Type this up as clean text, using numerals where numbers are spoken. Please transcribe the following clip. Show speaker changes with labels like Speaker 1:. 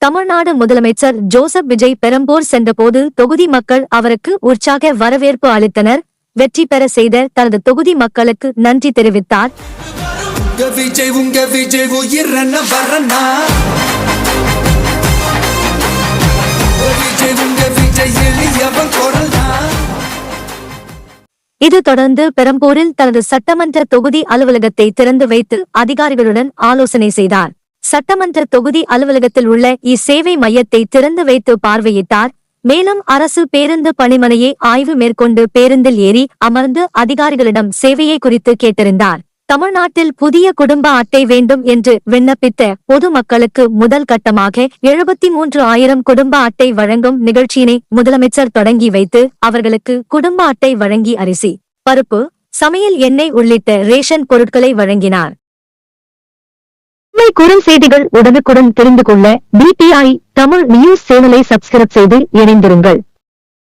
Speaker 1: தமிழ்நாடு முதலமைச்சர் ஜோசப் விஜய் பெரம்பூர் சென்றபோது தொகுதி மக்கள் அவருக்கு உற்சாக வரவேற்பு அளித்தனர். வெற்றி பெற செய்த தனது தொகுதி மக்களுக்கு நன்றி தெரிவித்தார். இது தொடர்ந்து பெரம்பூரில் தனது சட்டமன்ற தொகுதி அலுவலகத்தை திறந்து வைத்து அதிகாரிகளுடன் ஆலோசனை செய்தார். சட்டமன்ற தொகுதி அலுவலகத்தில் உள்ள இ-சேவை மையத்தை திறந்து வைத்து பார்வையிட்டார். மேலும் அரசு பேருந்து பணிமனையை ஆய்வு மேற்கொண்டு பேருந்தில் ஏறி அமர்ந்து அதிகாரிகளிடம் சேவையை குறித்து கேட்டறிந்தார். தமிழ்நாட்டில் புதிய குடும்ப அட்டை வேண்டும் என்று விண்ணப்பித்த பொதுமக்களுக்கு முதல் கட்டமாக 73,000 குடும்ப அட்டை வழங்கும் நிகழ்ச்சியினை முதலமைச்சர் தொடங்கி வைத்து அவர்களுக்கு குடும்ப அட்டை வழங்கி அரிசி, பருப்பு, சமையல் எண்ணெய் உள்ளிட்ட ரேஷன் பொருட்களை வழங்கினார். குறும் செய்திகள் உடனுக்குடன் தெரிந்து கொள்ள BPI தமிழ் நியூஸ் சேனலை சப்ஸ்கிரைப் செய்து இணைந்திருங்கள்.